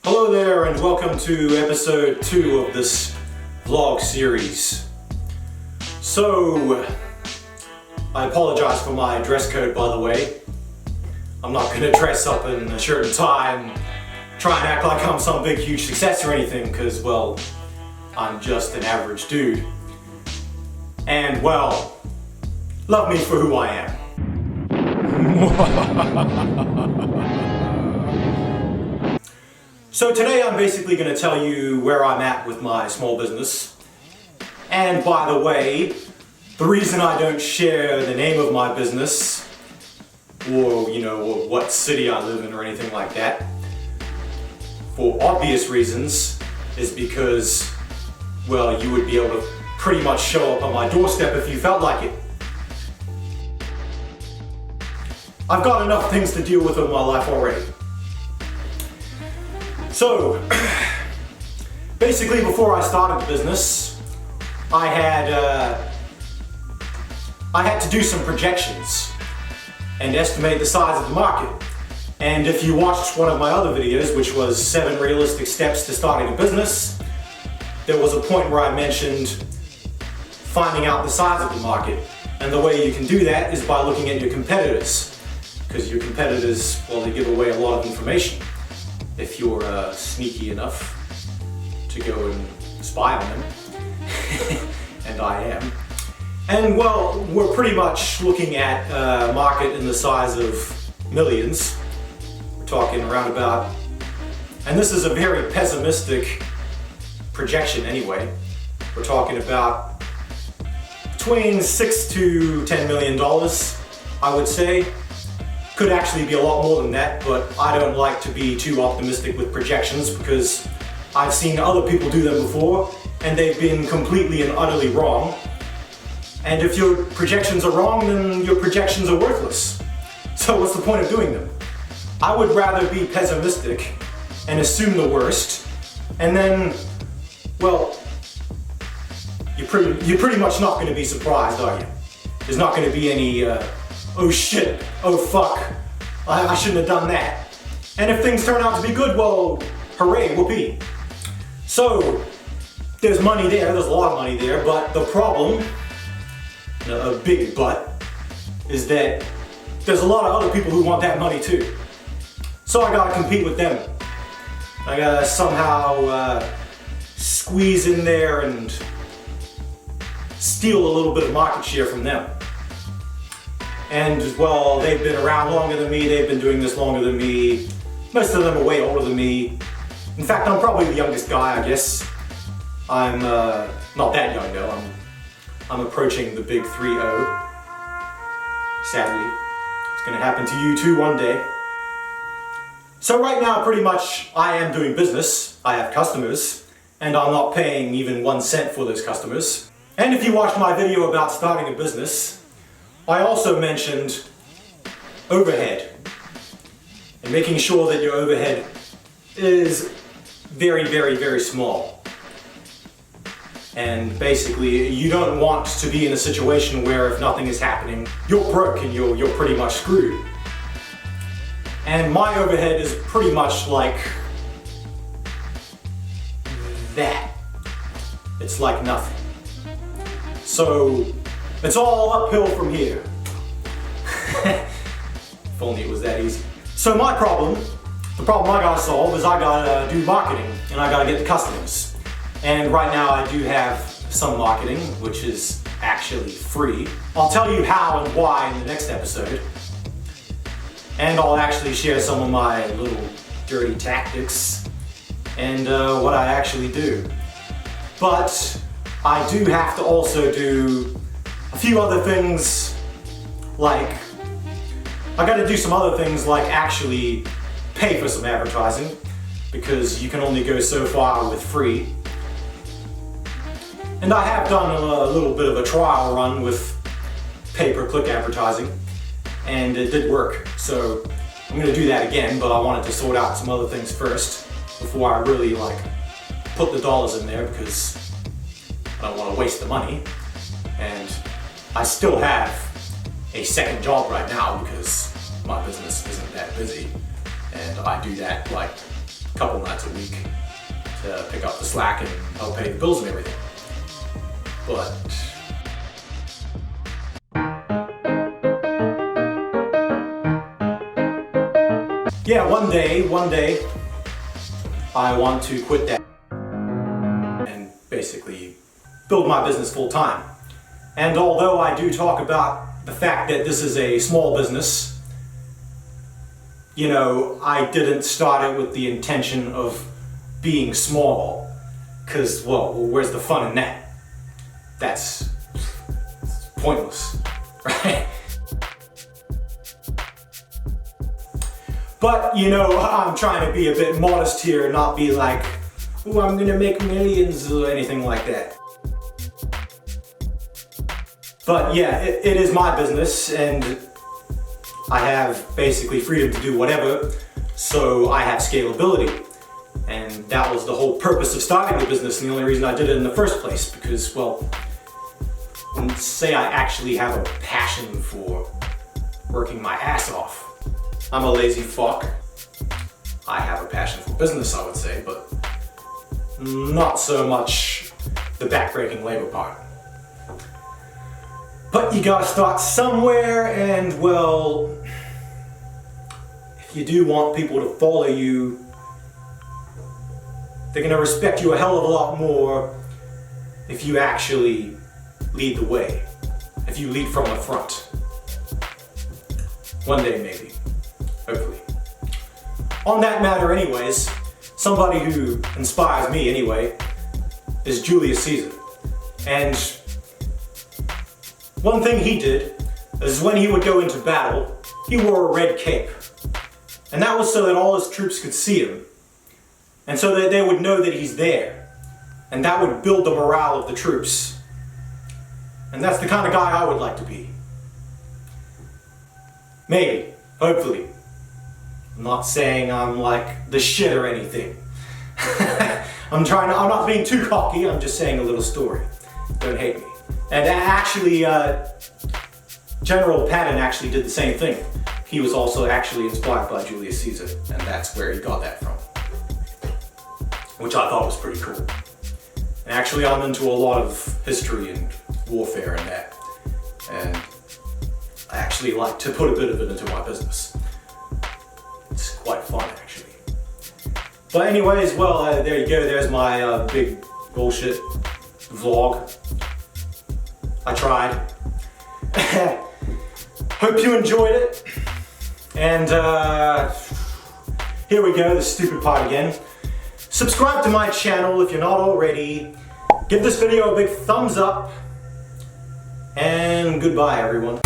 Hello there and welcome to episode 2 of this vlog series. So, I apologize for my dress code, by the way. I'm not going to dress up in a shirt and tie and try and act like I'm some big huge success or anything, because, well, I'm just an average dude. And, well, love me for who I am. So today I'm basically going to tell you where I'm at with my small business. And by the way, the reason I don't share the name of my business or, what city I live in or anything like that, for obvious reasons, is because, well, you would be able to pretty much show up on my doorstep if you felt like it. I've got enough things to deal with in my life already. So, basically before I started the business, I had to do some projections and estimate the size of the market. And if you watched one of my other videos, which was 7 realistic steps to starting a business, there was a point where I mentioned finding out the size of the market. And the way you can do that is by looking at your competitors. Because your competitors, well, they give away a lot of information. If you're sneaky enough to go and spy on them, and I am. And well, we're pretty much looking at a market in the size of millions. We're talking around about, and this is a very pessimistic projection anyway, we're talking about between $6 to $10 million, I would say. Could actually be a lot more than that, but I don't like to be too optimistic with projections because I've seen other people do them before and they've been completely and utterly wrong. And if your projections are wrong, then your projections are worthless. So what's the point of doing them? I would rather be pessimistic and assume the worst, and then, well, you're pretty much not going to be surprised, are you? There's not going to be any oh shit, oh fuck, I shouldn't have done that. And if things turn out to be good, well, hooray, whoopee. So, there's money there, there's a lot of money there, but the problem, a big but, is that there's a lot of other people who want that money too. So I gotta compete with them. I gotta somehow squeeze in there and steal a little bit of market share from them. And, well, they've been around longer than me, they've been doing this longer than me. Most of them are way older than me. In fact, I'm probably the youngest guy, I guess. I'm not that young though, I'm approaching the big 3-0. Sadly. It's gonna happen to you too one day. So right now, pretty much, I am doing business. I have customers, and I'm not paying even 1 cent for those customers. And if you watched my video about starting a business, I also mentioned overhead and making sure that your overhead is very, very, very small. And basically, you don't want to be in a situation where if nothing is happening, you're broke and you're pretty much screwed. And my overhead is pretty much like that. It's like nothing. So, it's all uphill from here. If only it was that easy. So the problem I gotta solve is I gotta do marketing and I gotta get the customers. And right now I do have some marketing, which is actually free. I'll tell you how and why in the next episode. And I'll actually share some of my little dirty tactics and what I actually do. But I do have to also do a few other things, like I gotta do some other things like actually pay for some advertising, because you can only go so far with free. And I have done a little bit of a trial run with pay-per-click advertising, and it did work. So I'm gonna do that again, but I wanted to sort out some other things first before I really put the dollars in there, because I don't want to waste the money. And I still have a second job right now because my business isn't that busy, and I do that a couple nights a week to pick up the slack and help pay the bills and everything. But yeah, one day, I want to quit that and basically build my business full time. And although I do talk about the fact that this is a small business, you know, I didn't start it with the intention of being small, because, well, where's the fun in that? That's pointless, right? But, you know, I'm trying to be a bit modest here and not be like, ooh, I'm gonna make millions or anything like that. But yeah, it is my business and I have basically freedom to do whatever, so I have scalability. And that was the whole purpose of starting the business and the only reason I did it in the first place, because, well, say I actually have a passion for working my ass off. I'm a lazy fuck. I have a passion for business, I would say, but not so much the backbreaking labor part. But you gotta start somewhere, and well, if you do want people to follow you, they're gonna respect you a hell of a lot more if you actually lead the way, if you lead from the front. One day maybe, hopefully. On that matter anyways, somebody who inspires me anyway is Julius Caesar. And one thing he did is when he would go into battle, he wore a red cape. And that was so that all his troops could see him, and so that they would know that he's there. And that would build the morale of the troops. And that's the kind of guy I would like to be. Maybe, hopefully. I'm not saying I'm like the shit or anything. I'm not being too cocky, I'm just saying a little story. Don't hate me. And actually, General Patton actually did the same thing. He was also actually inspired by Julius Caesar, and that's where he got that from. Which I thought was pretty cool. And actually, I'm into a lot of history and warfare and that. And I actually like to put a bit of it into my business. It's quite fun, actually. But anyways, well, there you go. There's my big bullshit vlog. I tried. Hope you enjoyed it. And here we go, the stupid part again. Subscribe to my channel if you're not already. Give this video a big thumbs up. And goodbye, everyone.